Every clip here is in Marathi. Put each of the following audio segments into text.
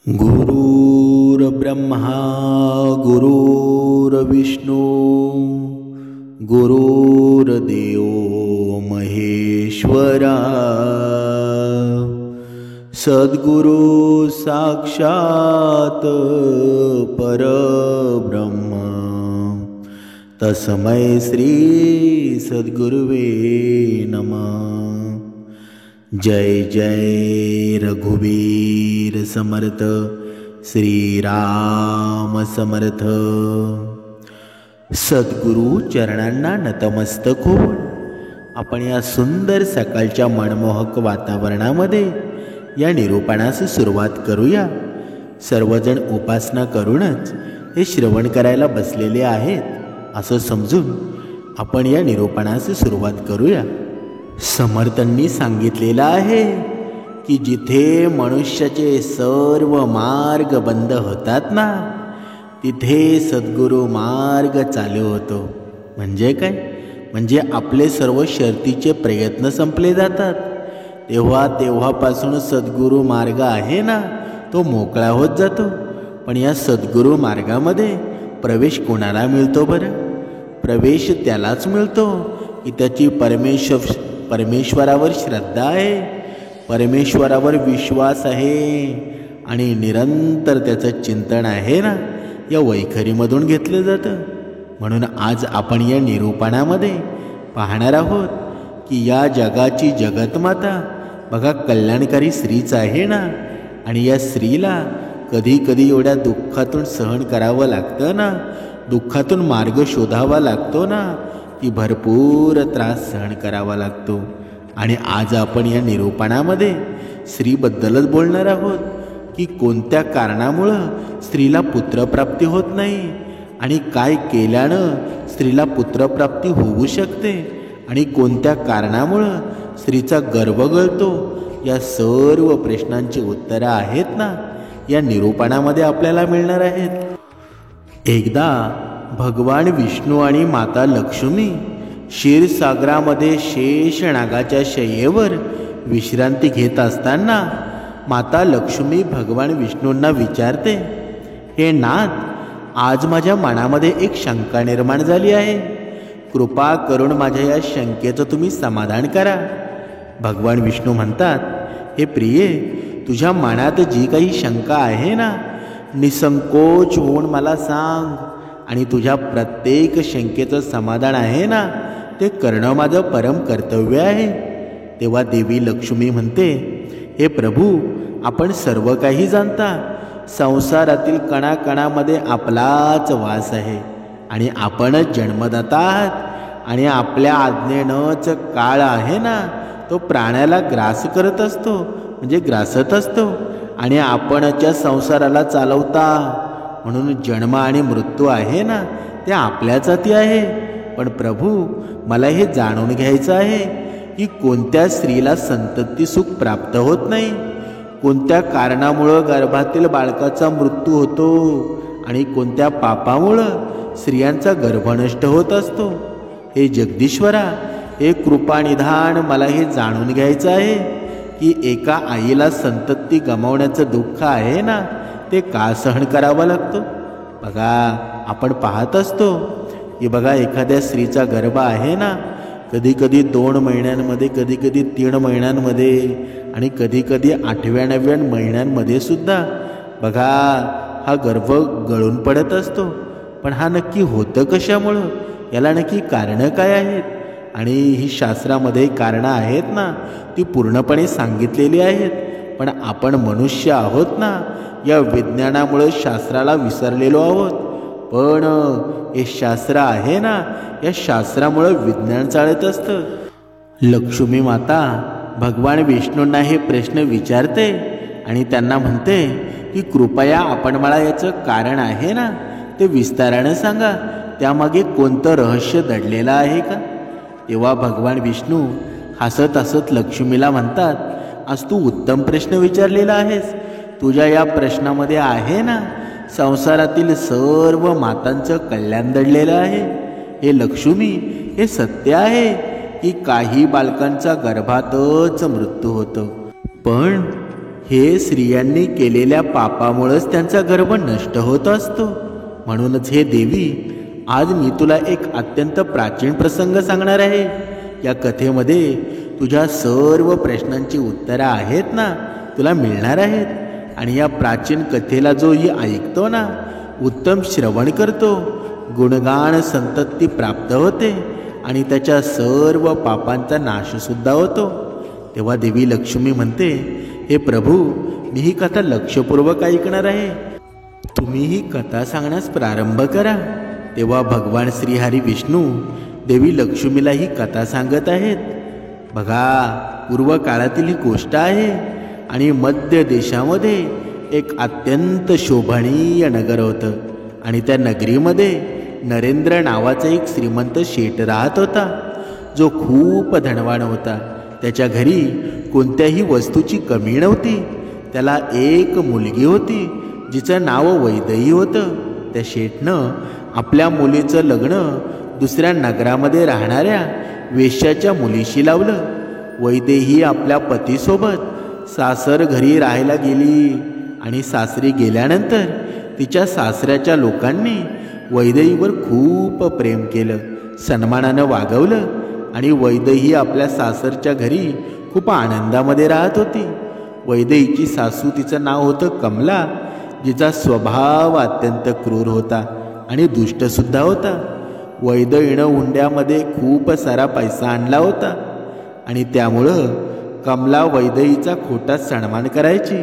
गुरुर्ब्रह्मा गुरुर्विष्णू गुरुर्देव महेश्वरा सद्गुरु साक्षात परब्रह्म तस्मै श्री सद्गुरुवे नमः। जय जय रघुवीर समर्थ श्री राम समर्थ। सद्गुरु चरणांना नतमस्तक होऊन आपण या सुंदर सकाळच्या मनमोहक वातावरणामध्ये या निरूपणास सुरुवात करूया। सर्वजण उपासना करूनच हे श्रवण करायला बसलेले आहेत असं समजून आपण या निरूपणास सुरुवात करूया। समर्थांनी सांगितलेलं आहे की जिथे मनुष्याचे सर्व मार्ग बंद होतात ना, तिथे सद्गुरु मार्ग चालू होतो। म्हणजे काय? म्हणजे आपले सर्व शर्तीचे प्रयत्न संपले जातात। तेव्हापासून सद्गुरु मार्ग आहे ना, तो मोकळा होत जातो। पण या सद्गुरु मार्गामध्ये प्रवेश कोणाला मिळतो बरं? प्रवेश त्यालाच मिळतो की त्याची परमेश्वरावर श्रद्धा आहे, परमेश्वरावर विश्वास आहे आणि निरंतर त्याचं चिंतन आहे ना, या वैखरीमधून घेतलं जातं। म्हणून आज आपण या निरूपणामध्ये पाहणार आहोत की या जगाची जगतमाता बघा कल्याणकारी स्त्रीच आहे ना, आणि या स्त्रीला कधी कधी एवढ्या दुःखातून सहन करावं लागतं ना, दुःखातून मार्ग शोधावा लागतो ना, की भरपूर त्रास सहन करावा लागतो। आणि आज आपण या निरूपणामध्ये स्त्रीबद्दलच बोलणार आहोत की कोणत्या कारणामुळं स्त्रीला पुत्रप्राप्ती होत नाही आणि काय केल्यानं स्त्रीला पुत्रप्राप्ती होऊ शकते आणि कोणत्या कारणामुळं स्त्रीचा गर्भ गळतो। या सर्व प्रश्नांची उत्तरं आहेत ना, या निरूपणामध्ये आपल्याला मिळणार आहेत। एकदा भगवान विष्णू आणि माता लक्ष्मी क्षीरसागरामध्ये शेष नागाच्या शय्येवर विश्रांती घेत असताना माता लक्ष्मी भगवान विष्णूंना विचारते, हे नाथ, आज माझ्या मनामध्ये एक शंका निर्माण झाली आहे, कृपा करून माझ्या या शंकेचं तुम्ही समाधान करा। भगवान विष्णू म्हणतात, हे प्रिये, तुझ्या मनात जी काही शंका आहे ना, निसंकोच होऊन मला सांग, आणि तुझ्या प्रत्येक शंकेचं समाधान आहे ना, ते करणं माझं परम कर्तव्य आहे। तेव्हा देवी लक्ष्मी म्हणते, हे प्रभू, आपण सर्व काही जाणता, संसारातील कणाकणामध्ये आपलाच वास आहे आणि आपणच जन्मदाता आहात, आणि आपल्या आज्ञेनंच काळ आहे ना, तो प्राण्याला ग्रास करत असतो, म्हणजे ग्रासत असतो, आणि आपणच संसाराला चालवता। म्हणून जन्म आणि मृत्यू आहे ना, ते आपल्याच हाती आहे। पण प्रभू, मला हे जाणून घ्यायचं आहे की कोणत्या स्त्रीला संतती सुख प्राप्त होत नाही, कोणत्या कारणामुळं गर्भातील बाळकाचा मृत्यू होतो आणि कोणत्या पापामुळं स्त्रियांचा गर्भ नष्ट होत असतो। हे जगदीश्वरा, हे कृपानिधान, मला हे जाणून घ्यायचं आहे की एका आईला संतती गमावण्याचं दुःख आहे ना, ते का सहन करावं लागतो। बघा, आपण पाहत असतो की बघा एखाद्या स्त्रीचा गर्भ आहे ना, कधी कधी 2 महिन्यांमध्ये, कधी कधी 3 महिन्यांमध्ये, आणि कधी कधी 8व्या 9व्या महिन्यांमध्ये सुद्धा बघा हा गर्भ गळून पडत असतो। पण हा नक्की होतं कशामुळं? याला नक्की कारणं काय आहेत? आणि ही शास्त्रामध्ये कारणं आहेत ना, ती पूर्णपणे सांगितलेली आहेत। पण आपण मनुष्य आहोत ना, या विज्ञानामुळे शास्त्राला विसरलेलो आहोत। पण हे शास्त्र आहे ना, या शास्त्रामुळे विज्ञान चालत असतं। लक्ष्मी माता भगवान विष्णूंना हे प्रश्न विचारते आणि त्यांना म्हणते की कृपया आपण मला याचं कारण आहे ना, ते विस्तारानं सांगा, त्यामागे कोणतं रहस्य दडलेलं आहे का? तेव्हा भगवान विष्णू हसत हसत लक्ष्मीला म्हणतात, आज तू उत्तम प्रश्न विचारलेला आहेस। तुझ्या या प्रश्नामध्ये आहे ना, संसारातील सर्व मातांचं कल्याण दडलेलं आहे। हे लक्ष्मी, हे सत्य आहे की काही बालकांचा गर्भातच मृत्यू होतो, पण हे स्त्रियांनी केलेल्या पापामुळेच त्यांचा गर्भ नष्ट होत असतो. म्हणूनच हे देवी, आज मी तुला एक अत्यंत प्राचीन प्रसंग सांगणार आहे. या कथेमध्ये तुझ्या सर्व प्रश्नांची उत्तरं आहेत ना, तुला मिळणार आहेत. आणि या प्राचीन कथेला जो ही ऐकतो ना, उत्तम श्रवण करतो, गुणगान संतती प्राप्त होते आणि त्याच्या सर्व पापांचा नाशसुद्धा होतो. तेव्हा देवी लक्ष्मी म्हणते, हे प्रभू, मी ही कथा लक्षपूर्वक ऐकणार आहे. तुम्ही ही कथा सांगण्यास प्रारंभ करा. तेव्हा भगवान श्रीहरी विष्णू देवी लक्ष्मीला ही कथा सांगत आहेत. बघा, पूर्व काळातील ही गोष्ट आहे आणि मध्य देशामध्ये एक अत्यंत शोभनीय नगर होतं आणि त्या नगरीमध्ये नरेंद्र नावाचा एक श्रीमंत शेठ राहत होता, जो खूप धनवान होता. त्याच्या घरी कोणत्याही वस्तूची कमी नव्हती. त्याला एक मुलगी होती, जिचं नाव वैदेही होतं. त्या शेठनं आपल्या मुलीचं लग्न दुसऱ्या नगरामध्ये राहणाऱ्या वेश्याच्या मुलीशी लावलं. वैदेही आपल्या पतीसोबत सासर घरी राहायला गेली आणि सासरी गेल्यानंतर तिच्या सासऱ्याच्या लोकांनी वैदेहीवर खूप प्रेम केलं, सन्मानानं वागवलं आणि वैदेही आपल्या सासरच्या घरी खूप आनंदामध्ये राहत होती. वैदेहीची सासू, तिचं नाव होतं कमला, जिचा स्वभाव अत्यंत क्रूर होता आणि दुष्टसुद्धा होता. वैदेहीनं हुंड्यामध्ये खूप सारा पैसा आणला होता आणि त्यामुळं कमला वैदेहीचा खोटा सन्मान करायची.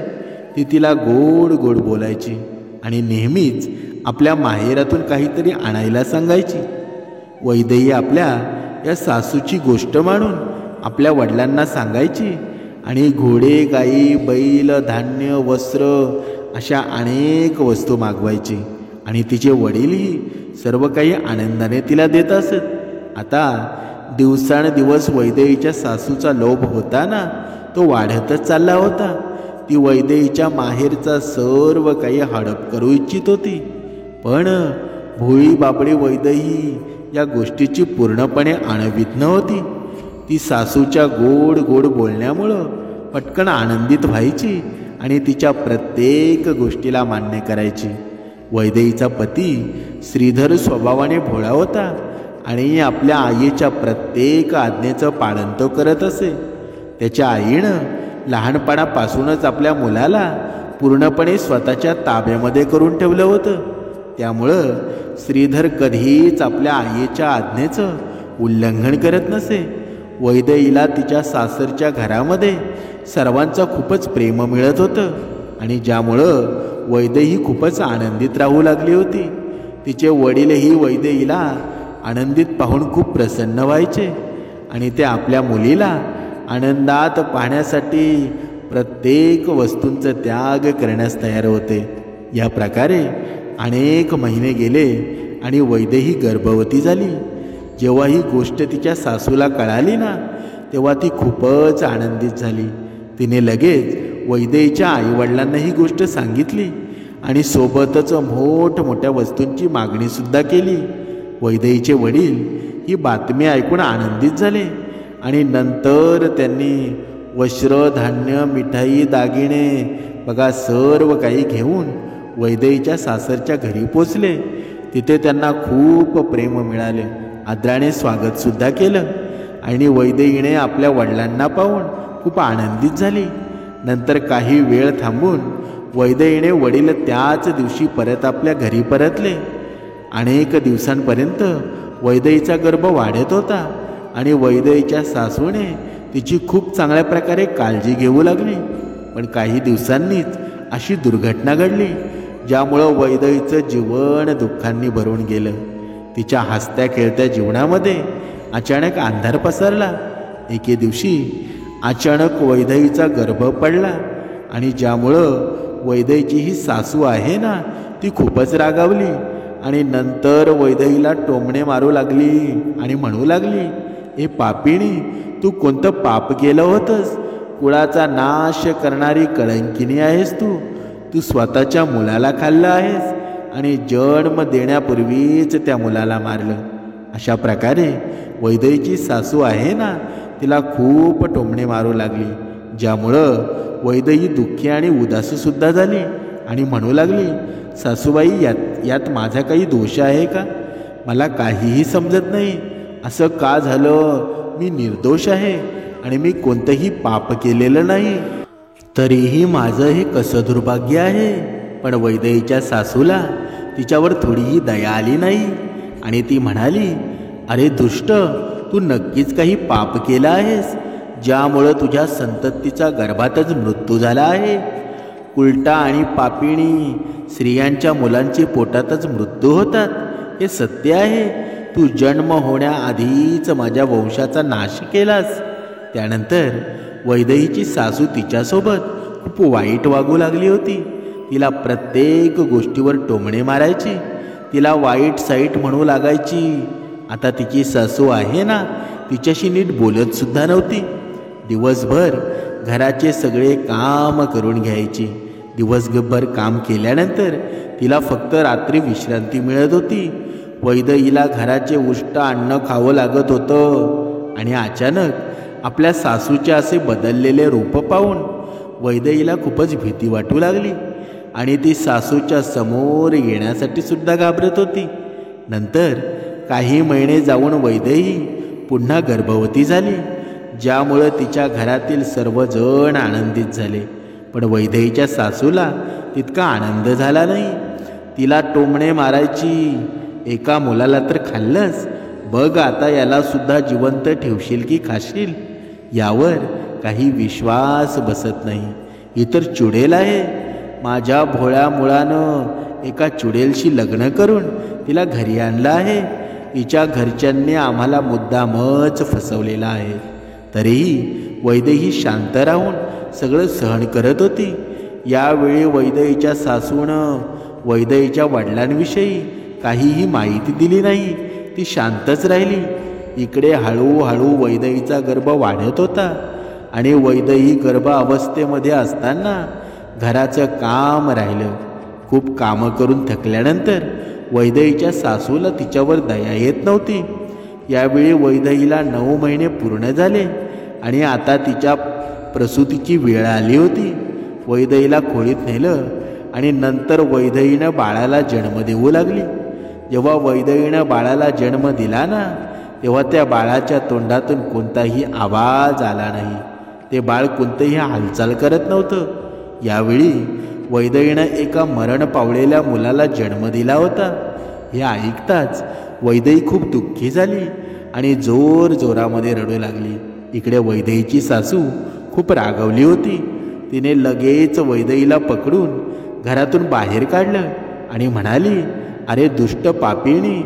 ती तिला गोड गोड बोलायची आणि नेहमीच आपल्या माहेरातून काहीतरी आणायला सांगायची. वैदेही आपल्या या सासूची गोष्ट मानून आपल्या वडिलांना सांगायची आणि घोडे, गाई, बैल, धान्य, वस्त्र अशा अनेक वस्तू मागवायची आणि तिचे वडीलही सर्व काही आनंदाने तिला देत असत. आता दिवसांदिवस वैदेहीच्या सासूचा लोभ होता ना, तो वाढतच चालला होता. ती वैदेहीच्या माहेरचा सर्व काही हडप करू इच्छित होती. पण भोळी बाबडी वैदेही या गोष्टीची पूर्णपणे आणवीत नव्हती. ती सासूच्या गोड गोड बोलण्यामुळं पटकन आनंदित व्हायची आणि तिच्या प्रत्येक गोष्टीला मान्य करायची. वैदेहीचा पती श्रीधर स्वभावाने भोळा होता आणि आपल्या आईच्या प्रत्येक आज्ञेचं पालन तो करत असे. त्याच्या आईनं लहानपणापासूनच आपल्या मुलाला पूर्णपणे स्वतःच्या ताब्यामध्ये करून ठेवलं होतं. त्यामुळं श्रीधर कधीच आपल्या आईच्या आज्ञेचं उल्लंघन करत नसे. वैदेहीला तिच्या सासरच्या घरामध्ये सर्वांचं खूपच प्रेम मिळत होतं आणि ज्यामुळं वैदेही खूपच आनंदित राहू लागली होती. तिचे वडीलही वैदेहीला आनंदित पाहून खूप प्रसन्न व्हायचे आणि ते आपल्या मुलीला आनंदात पाहण्यासाठी प्रत्येक वस्तूंचा त्याग करण्यास तयार होते. या प्रकारे अनेक महिने गेले आणि वैदेही गर्भवती झाली. जेव्हा ही गोष्ट तिच्या सासूला कळाली ना, तेव्हा ती खूपच आनंदित झाली. तिने लगेच वैदेहीच्या आईवडिलांना ही गोष्ट सांगितली आणि सोबतच मोठमोठ्या वस्तूंची मागणीसुद्धा केली. वैदेहीचे वडील ही बातमी ऐकून आनंदित झाले आणि नंतर त्यांनी वस्त्र, धान्य, मिठाई, दागिने बघा सर्व काही घेऊन वैदेहीच्या सासरच्या घरी पोचले. तिथे त्यांना खूप प्रेम मिळाले, आदराने स्वागतसुद्धा केलं आणि वैदेहीने आपल्या वडिलांना पाहून खूप आनंदित झाली. नंतर काही वेळ थांबून वैदेहीने वडील त्याच दिवशी परत आपल्या घरी परतले. अनेक दिवसांपर्यंत वैदेहीचा गर्भ वाढत होता आणि वैदेहीच्या सासूने तिची खूप चांगल्या प्रकारे काळजी घेऊ लागली. पण काही दिवसांनीच अशी दुर्घटना घडली, ज्यामुळं वैदेहीचं जीवन दुःखांनी भरून गेलं. तिच्या हसत्या खेळत्या जीवनामध्ये अचानक अंधार पसरला. एके दिवशी अचानक वैदेहीचा गर्भ पडला आणि ज्यामुळं वैदेहीची ही सासू आहे ना, ती खूपच रागावली आणि नंतर वैदेहीला टोमणे मारू लागली आणि म्हणू लागली, ए पापिणी, तू कोणतं पाप केलं होतंस? कुळाचा नाश करणारी कळंकिनी आहेस तू. तू स्वतःच्या मुलाला खाल्लं आहेस आणि जन्म देण्यापूर्वीच त्या मुलाला मारलं. अशा प्रकारे वैदेहीची सासू आहे ना, तिला खूप टोमणे मारू लागली, ज्यामुळं वैदही दुःखी आणि उदास सुद्धा झाली आणि म्हणू लागली, सासूबाई, यात माझा काही दोष आहे का? मला काहीही समजत नाही. असं का झालं? मी निर्दोष आहे आणि मी कोणतंही पाप केलेलं नाही. तरीही माझं हे कसं दुर्भाग्य आहे. पण वैदेहीच्या सासूला तिच्यावर थोडीही दया आली नाही आणि ती म्हणाली, अरे दुष्ट, तू नक्कीच काही पाप केला आहेस, ज्यामुळं तुझ्या संततीचा गर्भातच मृत्यू झाला आहे. उलटा आणि पापिणी स्त्रियांच्या मुलांचे पोटातच मृत्यू होतात, हे सत्य आहे. तू जन्म होण्याआधीच माझ्या वंशाचा नाश केलास. त्यानंतर वैदेहीची सासू तिच्यासोबत खूप वाईट वागू लागली होती. तिला प्रत्येक गोष्टीवर टोमणे मारायची, तिला वाईट साईट म्हणू लागायची. आता तिची सासू आहे ना, तिच्याशी नीट बोलत सुद्धा नव्हती. दिवसभर घराचे सगळे काम करून घ्यायची. दिवसभर काम केल्यानंतर तिला फक्त रात्री विश्रांती मिळत होती. वैदेहीला घराचे उष्ट अन्न खावं लागत होतं आणि अचानक आपल्या सासूचे असे बदललेले रूप पाहून वैदेहीला खूपच भीती वाटू लागली आणि ती सासूच्या समोर येण्यासाठी सुद्धा घाबरत होती. नंतर काही महिने जाऊन वैदेही पुन्हा गर्भवती झाली, ज्यामुळे तिच्या घरातील सर्वजण आनंदित झाले. पण वैदेहीच्या सासूला तितका आनंद झाला नाही. तिला टोमणे मारायची, एका मुलाला तर खाल्लंच, बघ आता याला सुद्धा जिवंत ठेवशील की खाशील? यावर काही विश्वास बसत नाही. ही तर चुडेल आहे. माझ्या भोळ्या मुळानं एका चुडेलशी लग्न करून तिला घरी आणलं आहे. हिच्या घरच्यांनी आम्हाला मुद्दामच फसवलेला आहे. तरीही वैदेही शांत राहून सगळं सहन करत होती. यावेळी वैदेहीच्या सासूनं वैदेहीच्या वडिलांविषयी काहीही माहिती दिली नाही. ती शांतच राहिली. इकडे हळूहळू वैदेहीचा गर्भ वाढत होता आणि वैदेही गर्भ अवस्थेमध्ये असताना घराचं काम राहिलं. खूप कामं करून थकल्यानंतर वैदेहीच्या सासूला तिच्यावर दया येत नव्हती. यावेळी वैदेहीला 9 महिने पूर्ण झाले आणि आता तिच्या प्रसूतीची वेळ आली होती. वैदेहीला खोलीत नेलं आणि नंतर वैदेहीनं बाळाला जन्म देऊ लागली. जेव्हा वैदेहीनं बाळाला जन्म दिला ना, तेव्हा त्या बाळाच्या तोंडातून कोणताही आवाज आला नाही. ते बाळ कोणतंही हालचाल करत नव्हतं. यावेळी वैदेहीनं एका मरण पावलेल्या मुलाला जन्म दिला होता. हे ऐकताच वैदेही खूप दुःखी झाली आणि जोरामध्ये रडू लागली. इकडे वैदेहीची सासू खूप रागवली होती. तिने लगेच वैदेहीला पकडून घरातून बाहेर काढलं आणि म्हणाली, अरे दुष्ट पापिणी,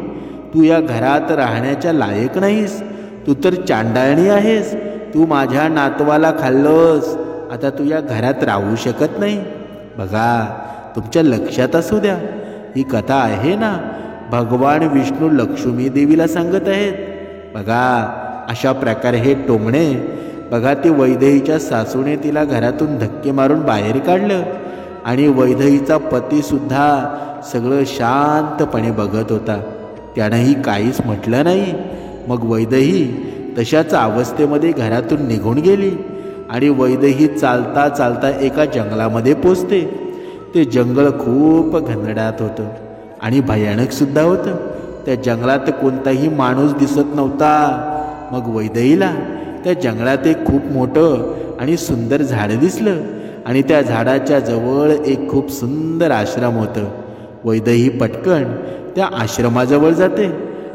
तू या घरात राहण्याच्या लायक नाहीस. तू तर चांडाळणी आहेस. तू माझ्या नातवाला खाल्लंस. आता तू या घरात राहू शकत नाही. बघा, तुमच्या लक्षात असू द्या, ही कथा आहे ना, भगवान विष्णू लक्ष्मी देवीला सांगत आहेत. बघा, अशा प्रकारे हे टोमणे, बघा, ती वैदेहीच्या सासूने तिला घरातून धक्के मारून बाहेर काढलं आणि वैदेहीचा पतीसुद्धा सगळं शांतपणे बघत होता. त्यानंही काहीच म्हटलं नाही. मग वैदेही तशाच अवस्थेमध्ये घरातून निघून गेली आणि वैदेही चालता चालता एका जंगलामध्ये पोचते. ते जंगल खूप घनदाट होतं आणि भयानकसुद्धा होतं. त्या जंगलात कोणताही माणूस दिसत नव्हता. मग वैदेहीला त्या जंगलात एक खूप मोठं आणि सुंदर झाड दिसलं आणि त्या झाडाच्या जवळ एक खूप सुंदर आश्रम होतं. वैदेही पटकन त्या आश्रमाजवळ जाते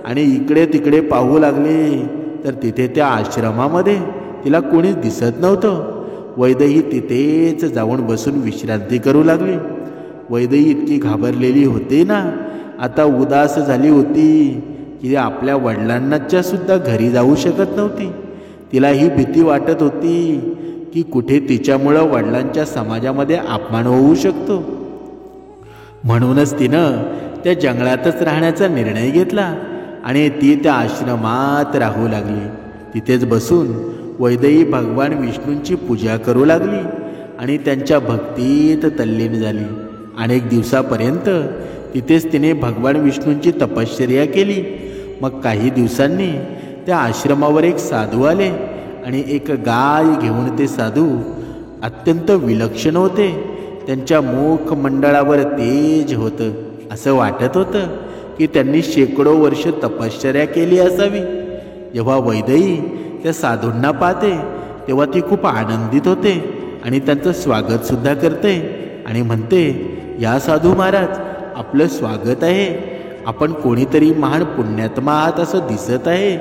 आणि इकडे तिकडे पाहू लागले, तर तिथे त्या आश्रमामध्ये तिला कोणी दिसत नव्हतं. वैदेही तिथेच जाऊन बसून विश्रांती करू लागली. वैदेही इतकी घाबरलेली होती ना, आता उदास झाली होती की आपल्या वडिलांच्या सुद्धा घरी जाऊ शकत नव्हती. तिला ही भीती वाटत होती की कुठे तिच्यामुळं वडिलांच्या समाजामध्ये अपमान होऊ शकतो. म्हणूनच तिनं त्या जंगलातच राहण्याचा निर्णय घेतला आणि ती त्या आश्रमात राहू लागली. तिथेच बसून वैदेही भगवान विष्णूंची पूजा करू लागली आणि त्यांच्या भक्तीत तल्लीन झाली. अनेक दिवसापर्यंत तिथेच तिने भगवान विष्णूंची तपश्चर्या केली. मग काही दिवसांनी त्या आश्रमावर एक साधू आले आणि एक गाय घेऊन ते साधू अत्यंत विलक्षण होते. त्यांच्या मुखमंडळावर तेज होतं. असं वाटत होतं की त्यांनी शेकडो वर्ष तपश्चर्या केली असावी. जेव्हा वैदेही त्या साधूंना पाहते तेव्हा ती खूप आनंदित होते आणि त्यांचं स्वागतसुद्धा करते आणि म्हणते, या साधू महाराज, आपलं स्वागत आहे. आपण कोणीतरी महान पुण्यात्मा आहात असं दिसत आहे.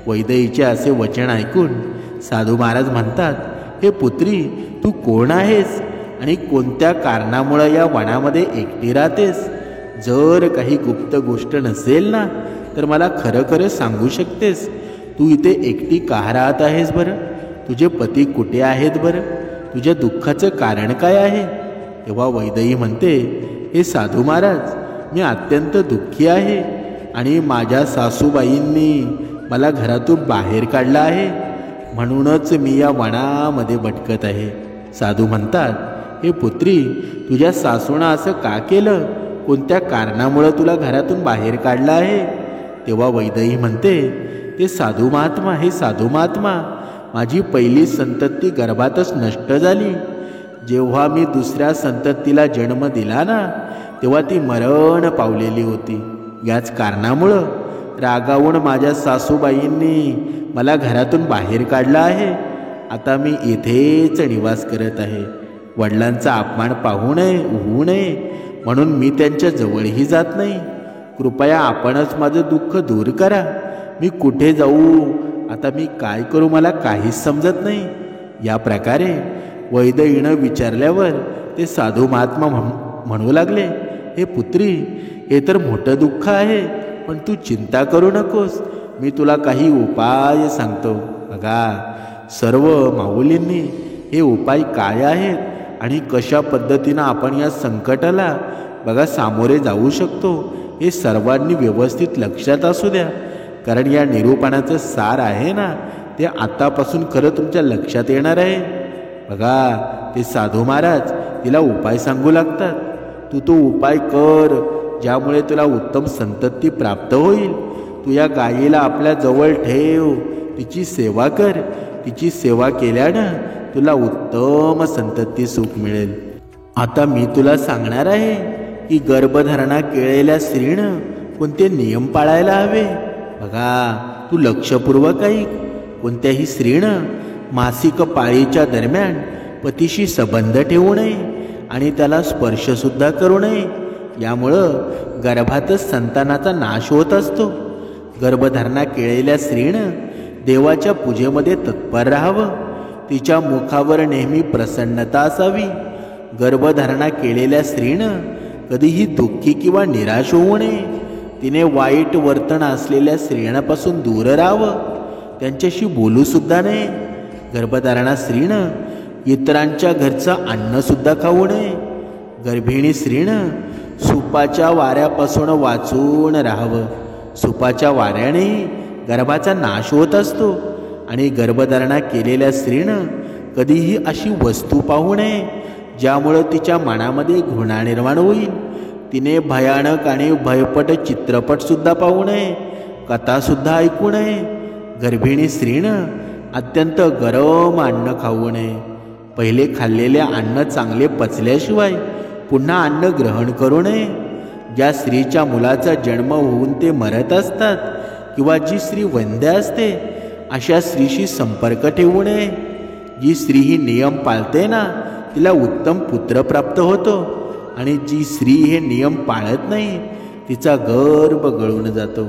वैदेहीचे असे वचन ऐकून साधू महाराज म्हणतात, हे पुत्री, तू कोण आहेस आणि कोणत्या कारणामुळे या वनामध्ये एकटी राहतेस? जर काही गुप्त गोष्ट नसेल ना तर मला खरं खरं सांगू शकतेस. तू इथे एकटी का राहत आहेस बरं? तुझे पती कुठे आहेत बरं? तुझ्या दुःखाचं कारण काय आहे? तेव्हा वैदेही म्हणते, हे साधू महाराज, मी अत्यंत दुःखी आहे आणि माझ्या सासूबाईंनी मला घरातून बाहेर काढलं आहे, म्हणूनच मी या वनामध्ये भटकत आहे. साधू म्हणतात, हे पुत्री, तुझ्या सासूनं असं का केलं? कोणत्या कारणामुळं तुला घरातून बाहेर काढलं आहे? तेव्हा वैदेही म्हणते, ते साधू महात्मा, हे साधू महात्मा, माझी पहिली संतती गर्भातच नष्ट झाली. जेव्हा मी दुसऱ्या संततीला जन्म दिला ना तेव्हा ती मरण पावलेली होती. याच कारणामुळं रागावून माझ्या सासूबाईंनी मला घरातून बाहेर काढलं आहे. आता मी इथेच निवास करत आहे. वडिलांचा अपमान पाहू नये, होऊ नये म्हणून मी त्यांच्या जवळही जात नाही. कृपया आपणच माझं दुःख दूर करा. मी कुठे जाऊ? आता मी काय करू? मला काहीच समजत नाही. या प्रकारे वैदेहीनं विचारल्यावर ते साधू महात्मा म्हणू लागले, हे पुत्री, हे तर मोठं दुःख आहे, पण तू चिंता करू नकोस. मी तुला काही उपाय सांगतो. बघा, सर्व माऊलींनी हे उपाय काय आहेत आणि कशा पद्धतीनं आपण या संकटाला सामोरे जाऊ शकतो हे सर्वांनी व्यवस्थित लक्षात असू द्या. कारण या निरूपणाचं सार आहे ना ते आतापासून खरं तुमच्या लक्षात येणार आहे. बघा, ते साधू महाराज तिला उपाय सांगू लागतात. तू तो उपाय कर ज्यामुळे तुला उत्तम संतती प्राप्त होईल. तू या गायीला आपल्या जवळ ठेव, तिची सेवा कर. तिची सेवा केल्यानं तुला उत्तम संतती सुख मिळेल. आता मी तुला सांगणार आहे की गर्भधारणा केलेल्या स्त्रीनं कोणते नियम पाळायला हवे. बघा, तू लक्षपूर्वक ऐक. कोणत्याही स्त्रीनं मासिक पाळीच्या दरम्यान पतीशी संबंध ठेवू नये आणि त्याला स्पर्शसुद्धा करू नये. यामुळं गर्भातच संतानाचा नाश होत असतो. गर्भधारणा केलेल्या स्त्रीनं देवाच्या पूजेमध्ये तत्पर राहावं. तिच्या मुखावर नेहमी प्रसन्नता असावी. गर्भधारणा केलेल्या स्त्रीनं कधीही दुःखी किंवा निराश होऊ नये. तिने वाईट वर्तन असलेल्या स्त्रियांपासून दूर राहावं. त्यांच्याशी बोलूसुद्धा नये. गर्भधारणा स्त्रीनं इतरांच्या घरचं अन्नसुद्धा खाऊ नये. गर्भिणी स्त्रीनं सुपाच्या वाऱ्यापासून वाचून राहावं. सुपाच्या वाऱ्याने गर्भाचा नाश होत असतो आणि गर्भधारणा केलेल्या स्त्रीनं कधीही अशी वस्तू पाहू नये ज्यामुळं तिच्या मनामध्ये घृणा निर्माण होईल. तिने भयानक आणि भयपट चित्रपटसुद्धा पाहू नये. कथासुद्धा ऐकू नये. गर्भिणी स्त्रीनं अत्यंत गरम अन्न खाऊ नये. पहिले खाल्लेले अन्न चांगले पचल्याशिवाय पुन्हा अन्न ग्रहण करू नये. ज्या स्त्रीच्या मुलाचा जन्म होऊन ते मरत असतात किंवा जी स्त्री वंध्य असते अशा स्त्रीशी संपर्क ठेवू नये. जी स्त्री ही नियम पाळते ना तिला उत्तम पुत्र प्राप्त होतो आणि जी स्त्री हे नियम पाळत नाही तिचा गर्भ गळून जातो.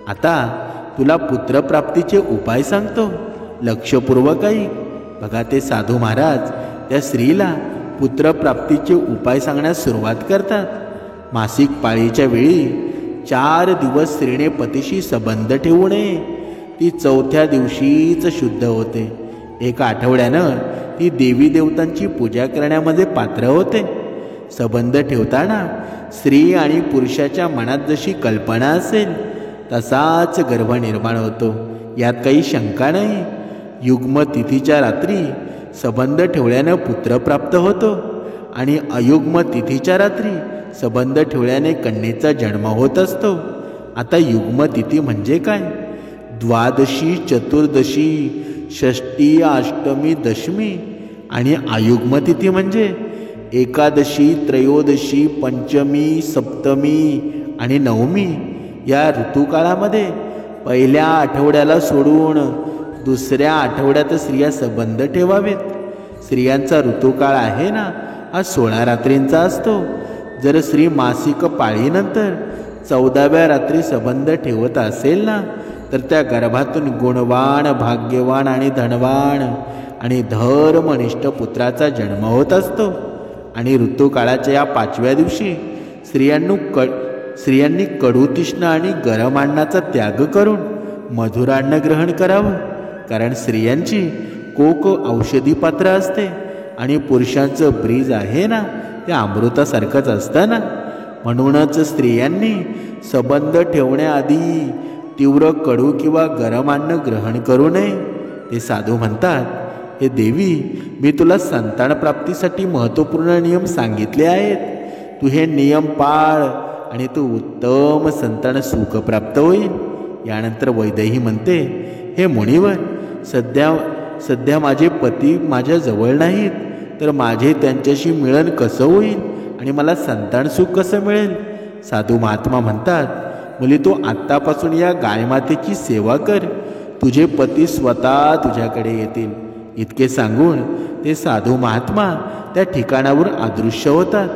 आता तुला पुत्रप्राप्तीचे उपाय सांगतो. लक्षपूर्वक ऐक. बघा, ते साधू महाराज त्या स्त्रीला पुत्रप्राप्तीचे उपाय सांगण्यास सुरुवात करतात. मासिक पाळीच्या वेळी 4 दिवस स्त्रीने पतीशी संबंध ठेवू नये. ती 4थ्या दिवशीच शुद्ध होते. 1 आठवड्यानं ती देवी देवतांची पूजा करण्यामध्ये पात्र होते. संबंध ठेवताना स्त्री आणि पुरुषाच्या मनात जशी कल्पना असेल तसाच गर्भ निर्माण होतो. यात काही शंका नाही. युग्म तिथीच्या रात्री संबंध ठेवल्यानं पुत्र प्राप्त होतो आणि अयुग्म तिथीच्या रात्री संबंध ठेवल्याने कन्येचा जन्म होत असतो. आता युग्म तिथी म्हणजे काय? द्वादशी, चतुर्दशी, षष्टी, अष्टमी, दशमी आणि आयुग्म तिथी म्हणजे एकादशी, त्रयोदशी, पंचमी, सप्तमी आणि नवमी या ऋतुकाळामध्ये पहिल्या आठवड्याला सोडून दुसऱ्या आठवड्यात स्त्रिया संबंध ठेवावेत. स्त्रियांचा ऋतुकाळ आहे ना हा 16 रात्रींचा असतो. जर स्त्री मासिक पाळीनंतर 14व्या रात्री संबंध ठेवत असेल ना तर त्या गर्भातून गुणवान, भाग्यवान आणि धनवान आणि धर्मनिष्ठ पुत्राचा जन्म होत असतो. आणि ऋतुकाळाच्या या 5व्या दिवशी स्त्रियांनी कडूतिष्ण आणि गरम अन्नाचा त्याग करून मधुरान्न ग्रहण करावं. कारण स्त्रियांची कोक औषधी पात्र असते आणि पुरुषांचं ब्रीज आहे ना ते अमृतासारखंच असतं ना. म्हणूनच स्त्रियांनी संबंध ठेवण्याआधी तीव्र कडू किंवा गरम अन्न ग्रहण करू नये. ते साधू म्हणतात, हे देवी, मी तुला संतान प्राप्तीसाठी महत्त्वपूर्ण नियम सांगितले आहेत. तू हे नियम पाळ आणि तू उत्तम संतान सुख प्राप्त होईल. यानंतर वैदेही म्हणते, हे मुनिवर, सध्या माझे पती माझ्या जवळ नाहीत, तर माझे त्यांच्याशी मिळन कसं होईल आणि मला संतान सुख कसं मिळेल? साधू महात्मा म्हणतात, मुली, तू आत्तापासून या गायमातेची सेवा कर. तुझे पती स्वतः तुझ्याकडे येतील. इतके सांगून ते साधू महात्मा त्या ठिकाणावर अदृश्य होतात.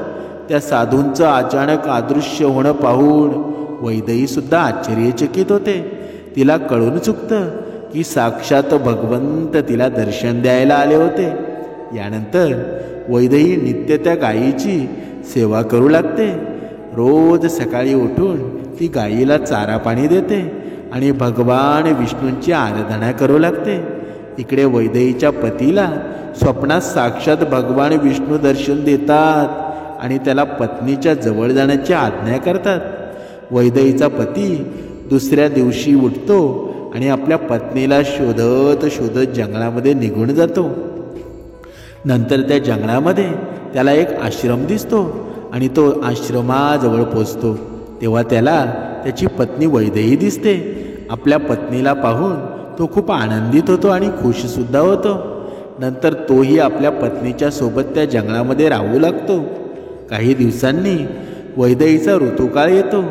त्या साधूंचं अचानक अदृश्य होणं पाहून वैदेही सुद्धा आश्चर्यचकित होते. तिला कळून चुकतं की साक्षात भगवंत तिला दर्शन द्यायला आले होते. यानंतर वैदेही नित्य त्या गायीची सेवा करू लागते. रोज सकाळी उठून ती गायीला चारा पाणी देते आणि भगवान विष्णूंची आराधना करू लागते. इकडे वैदेहीच्या पतीला स्वप्नात साक्षात भगवान विष्णू दर्शन देतात आणि त्याला पत्नीच्या जवळ जाण्याची आज्ञा करतात. वैदेहीचा पती दुसऱ्या दिवशी उठतो आणि आपल्या पत्नीला शोधत शोधत जंगलामध्ये निघून जातो. नंतर त्या जंगलामध्ये त्याला एक आश्रम दिसतो आणि तो आश्रमाजवळ पोचतो. तेव्हा त्याला त्याची पत्नी वैदेही दिसते. आपल्या पत्नीला पाहून तो खूप आनंदित होतो आणि खुशसुद्धा होतो. नंतर तोही आपल्या पत्नीच्या सोबत त्या जंगलामध्ये राहू लागतो. काही दिवसांनी वैदेहीचा ऋतुकाळ येतो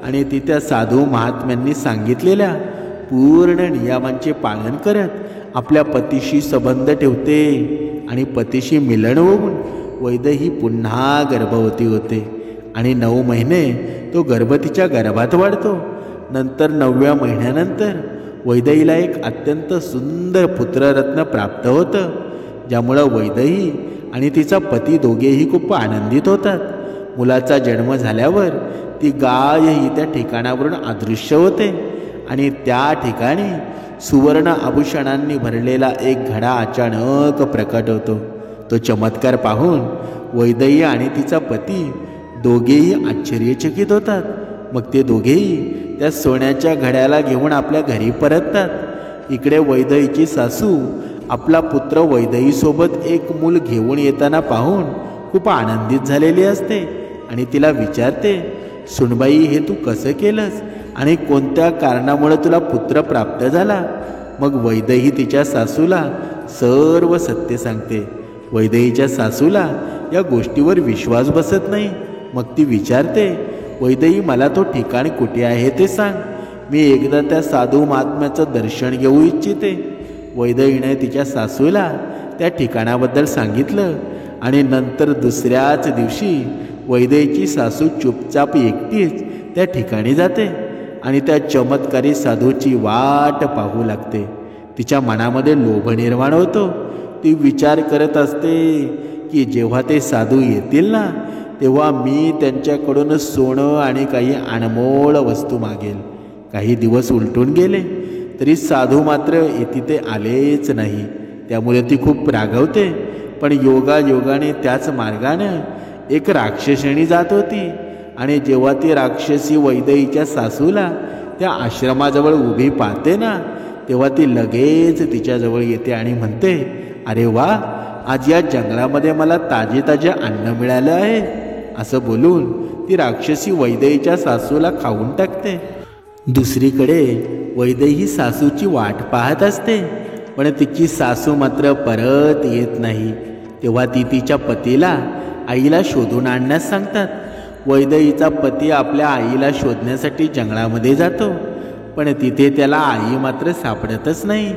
आणि ती त्या साधू महात्म्यांनी सांगितलेल्या पूर्ण नियमांचे पालन करत आपल्या पतीशी संबंध ठेवते आणि पतीशी मिलन होऊन वैदेही पुन्हा गर्भवती होते आणि 9 महिने तो गर्भ तिच्या गर्भात वाढतो. नंतर 9व्या महिन्यानंतर वैदेहीला एक अत्यंत सुंदर पुत्ररत्न प्राप्त होतं, ज्यामुळं वैदेही आणि तिचा पती दोघेही खूप आनंदित होतात. मुलाचा जन्म झाल्यावर ती गाय ही त्या ठिकाणावरून अदृश्य होते आणि त्या ठिकाणी सुवर्ण आभूषणांनी भरलेला एक घडा अचानक प्रकट होतो. तो चमत्कार पाहून वैदेही आणि तिचा पती दोघेही आश्चर्यचकित होतात. मग ते दोघेही त्या सोन्याच्या घड्याला घेऊन आपल्या घरी परततात. इकडे वैदेहीची सासू आपला पुत्र वैदेहीसोबत एक मूल घेऊन येताना पाहून खूप आनंदित झालेली असते आणि तिला विचारते, सुनबाई, हे तू कसं केलंस आणि कोणत्या कारणामुळे तुला पुत्र प्राप्त झाला? मग वैदेही तिच्या सासूला सर्व सत्य सांगते. वैदेहीच्या सासूला या गोष्टीवर विश्वास बसत नाही. मग ती विचारते, वैदेही, मला तो ठिकाण कुठे आहे ते सांग. मी एकदा त्या साधू महात्म्याचं दर्शन घेऊ इच्छिते. वैदेहीने तिच्या सासूला त्या ठिकाणाबद्दल सांगितलं आणि नंतर दुसऱ्याच दिवशी वैदेहीची सासू चुपचाप एकटीच त्या ठिकाणी जाते आणि त्या चमत्कारी साधूची वाट पाहू लागते. तिच्या मनामध्ये लोभ निर्माण होतो. ती विचार करत असते की जेव्हा ते साधू येतील ना तेव्हा मी त्यांच्याकडून सोनं आणि काही अनमोल वस्तू मागेल. काही दिवस उलटून गेले तरी साधू मात्र तिथे आलेच नाही. त्यामुळे ती खूप रागवते. पण योगाने त्याच मार्गानं एक राक्षसिणी जात होती आणि जेव्हा ती राक्षसी वैदेहीच्या सासूला त्या आश्रमाजवळ उभी पाहते ना तेव्हा ती लगेच तिच्याजवळ येते आणि म्हणते, अरे वा, आज या जंगलामध्ये मला ताजे अन्न मिळालं आहे. असं बोलून ती राक्षसी वैदेहीच्या सासूला खाऊन टाकते. दुसरीकडे वैदेही सासूची वाट पाहत असते, पण तिची सासू मात्र परत येत नाही. तेव्हा ती तिच्या पतीला आईला शोधून आणण्यास सांगतात. वैदेहीचा पती आपल्या आईला शोधण्यासाठी जंगलामध्ये जातो, पण तिथे त्याला आई मात्र सापडतच नाही.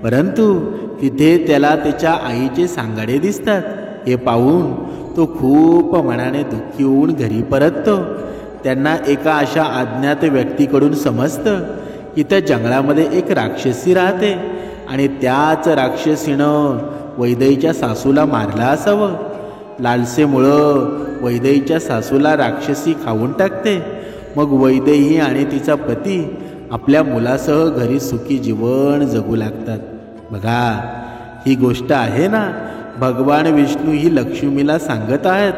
परंतु तिथे त्याला त्याच्या आईचे सांगाडे दिसतात. हे पाहून तो खूप मनाने दुःखी होऊन घरी परततो. त्यांना एका अशा अज्ञात व्यक्तीकडून समजतं की त्या जंगलामध्ये एक राक्षसी राहते आणि त्याच राक्षसीनं वैदेहीच्या सासूला मारला असावं. लालसेमुळं वैदेहीच्या सासूला राक्षसी खाऊन टाकते. मग वैदेही आणि तिचा पती आपल्या मुलासह घरी सुखी जीवन जगू लागतात. बघा, ही गोष्ट आहे ना, भगवान विष्णू ही लक्ष्मीला सांगत आहेत.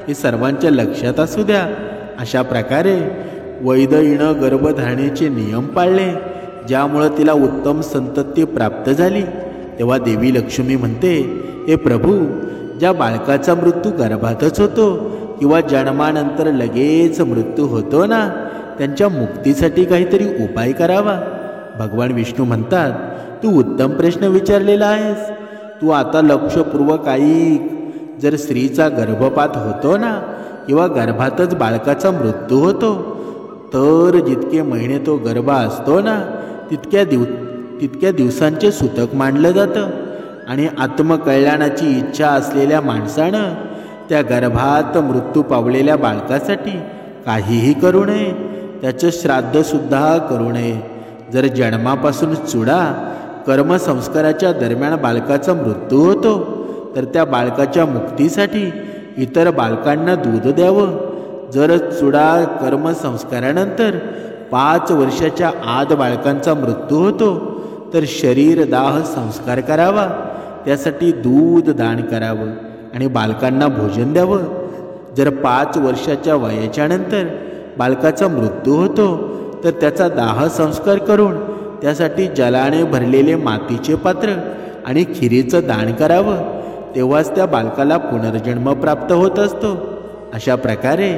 हे सर्वांच्या लक्षात असू द्या. अशा प्रकारे वैदेहीनं गर्भधारणेचे नियम पाळले, ज्यामुळं तिला उत्तम संतती प्राप्त झाली. तेव्हा देवी लक्ष्मी म्हणते, हे प्रभू, ज्या बाळकाचा मृत्यू गर्भातच होतो किंवा जन्मानंतर लगेच मृत्यू होतो ना, त्यांच्या मुक्तीसाठी काहीतरी उपाय करावा. भगवान विष्णू म्हणतात, तू उत्तम प्रश्न विचारलेला आहेस. तू आता लक्षपूर्वक ऐक. जर स्त्रीचा गर्भपात होतो ना किंवा गर्भातच बाळकाचा मृत्यू होतो, तर जितके महिने तो गर्भ असतो ना तितक्या दिवसांचे सूतक मानलं जातं. आणि आत्मकल्याणाची इच्छा असलेल्या माणसानं त्या गर्भात मृत्यू पावलेल्या बाळकासाठी काहीही करू नये, त्याचं श्राद्धसुद्धा करू नये. जर जन्मापासून चुडा कर्मसंस्काराच्या दरम्यान बाळकाचा मृत्यू होतो, तर त्या बाळकाच्या मुक्तीसाठी इतर बालकांना दूध द्यावं. जर चुडा कर्मसंस्कारानंतर 5 वर्षाच्या आत बाळकांचा मृत्यू होतो, तर शरीरदाह संस्कार करावा. त्यासाठी दूध दान करावं आणि बालकांना भोजन द्यावं. जर 5 वर्षाच्या वयाच्यानंतर बालकाचा मृत्यू होतो, तर त्याचा दाह संस्कार करून त्यासाठी जलाने भरलेले मातीचे पात्र आणि खिरीचं दान करावं. तेव्हाच त्या बालकाला पुनर्जन्म प्राप्त होत असतो. अशा प्रकारे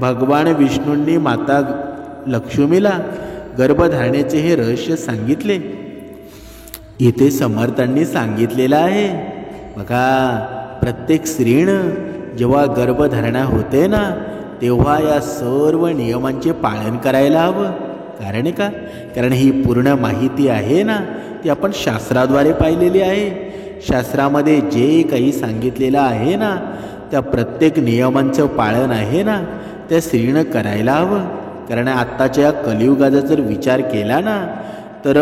भगवान विष्णूंनी माता लक्ष्मीला गर्भधारणेचे हे रहस्य सांगितले. इथे समर्थांनी सांगितलेलं आहे, बघा, प्रत्येक स्त्रीनं जेव्हा गर्भधारणा होते ना, तेव्हा या सर्व नियमांचे पालन करायला हवं. कारण का? कारण ही पूर्ण माहिती आहे ना, ती आपण शास्त्राद्वारे पाहिलेली आहे. शास्त्रामध्ये जे काही सांगितलेलं आहे ना, त्या प्रत्येक नियमांचं पालन आहे ना, त्या स्त्रीनं करायला हवं. कारण आत्ताच्या कलियुगाचा जर विचार केला ना, तर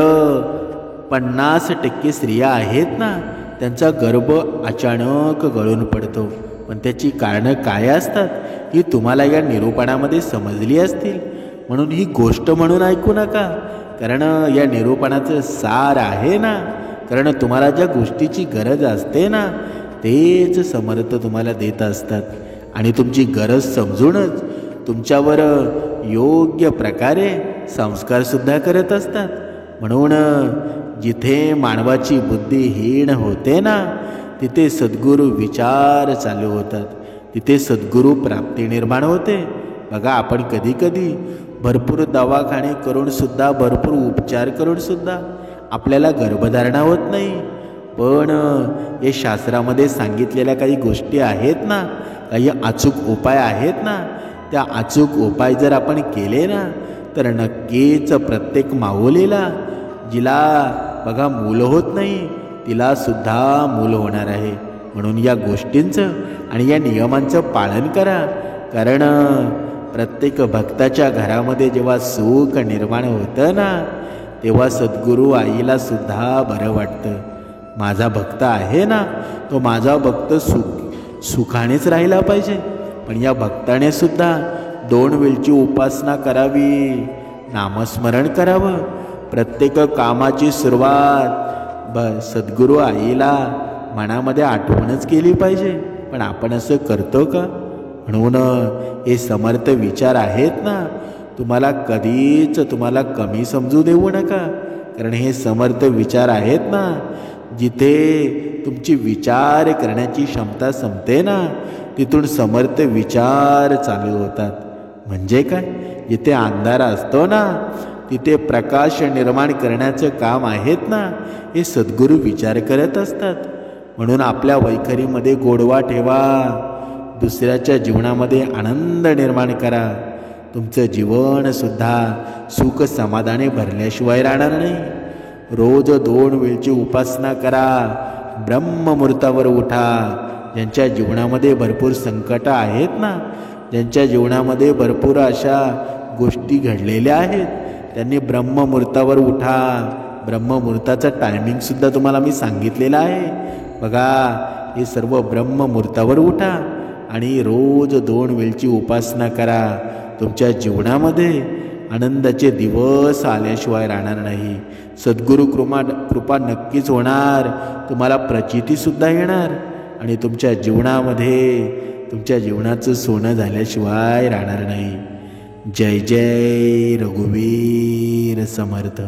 50% स्त्रिया आहेत ना, त्यांचा गर्भ अचानक गळून पडतो. पण त्याची कारणं काय असतात ही तुम्हाला या निरूपणामध्ये समजली असतील. म्हणून ही गोष्ट म्हणून ऐकू नका, कारण या निरूपणाचं सार आहे ना. कारण तुम्हाला ज्या गोष्टीची गरज असते ना, तेच समर्थ तुम्हाला देत असतात आणि तुमची गरज समजूनच तुमच्यावर योग्य प्रकारे संस्कारसुद्धा करत असतात. म्हणून जिथे मानवाची बुद्धी हीन होते ना, तिथे सद्गुरू विचार चालू होतात, तिथे सद्गुरू प्राप्ती निर्माण होते. बघा, आपण कधी कधी भरपूर दवाखाने करूनसुद्धा, भरपूर उपचार करूनसुद्धा आपल्याला गर्भधारणा होत नाही. पण हे शास्त्रामध्ये सांगितलेल्या काही गोष्टी आहेत ना, काही अचूक उपाय आहेत ना, त्या अचूक उपाय जर आपण केले ना, तर नक्कीच प्रत्येक माऊलीला जिला बघा मूल होत नाही, तिला सुद्धा मूल होणार आहे. म्हणून या गोष्टींचं आणि या नियमांचं पालन करा. कारण प्रत्येक भक्ताच्या घरामध्ये जेव्हा सुख निर्माण होतं ना, तेव्हा सद्गुरू आईला सुद्धा बरं वाटतं. माझा भक्त आहे ना, तो माझा भक्त सुखानेच राहिला पाहिजे. पण या भक्ताने सुद्धा 2 वेळची उपासना करावी, नामस्मरण करावं. प्रत्येक कामाची सुरुवात सद्गुरू आईला मनामध्ये आठवणच केली पाहिजे. पण आपण असं करतो का? म्हणून हे समर्थ विचार आहेत ना, तुम्हाला कधीच कमी समजू देऊ नका. कारण हे समर्थ विचार आहेत ना, जिथे तुमची विचार करण्याची क्षमता संपते ना, तिथून समर्थ विचार चालू होतात. म्हणजे काय? जिथे अंधार असतो ना, तिथे प्रकाश निर्माण करण्याचं काम आहेत ना, हे सद्गुरू विचार करत असतात. म्हणून आपल्या वैखरीमध्ये गोडवा ठेवा, दुसऱ्याच्या जीवनामध्ये आनंद निर्माण करा. तुमचं जीवनसुद्धा सुख समाधाने भरल्याशिवाय राहणार नाही. रोज 2 वेळची उपासना करा. ब्रह्ममुहूर्तावर उठा. ज्यांच्या जीवनामध्ये भरपूर संकट आहेत ना, ज्यांच्या जीवनामध्ये भरपूर अशा गोष्टी घडलेल्या आहेत, त्यांनी ब्रह्ममुहूर्तावर उठा. ब्रह्ममुहूर्ताचं टायमिंगसुद्धा तुम्हाला मी सांगितलेलं आहे. बघा, हे सर्व ब्रह्ममुहूर्तावर उठा आणि रोज 2 वेळची उपासना करा. तुमच्या जीवनामध्ये आनंदाचे दिवस आल्याशिवाय राहणार नाही. सद्गुरू कृपा नक्कीच होणार. तुम्हाला प्रचितीसुद्धा येणार आणि तुमच्या जीवनामध्ये तुमच्या जीवनाचं सोनं झाल्याशिवाय राहणार नाही. जय जय रघुवीर समर्थ.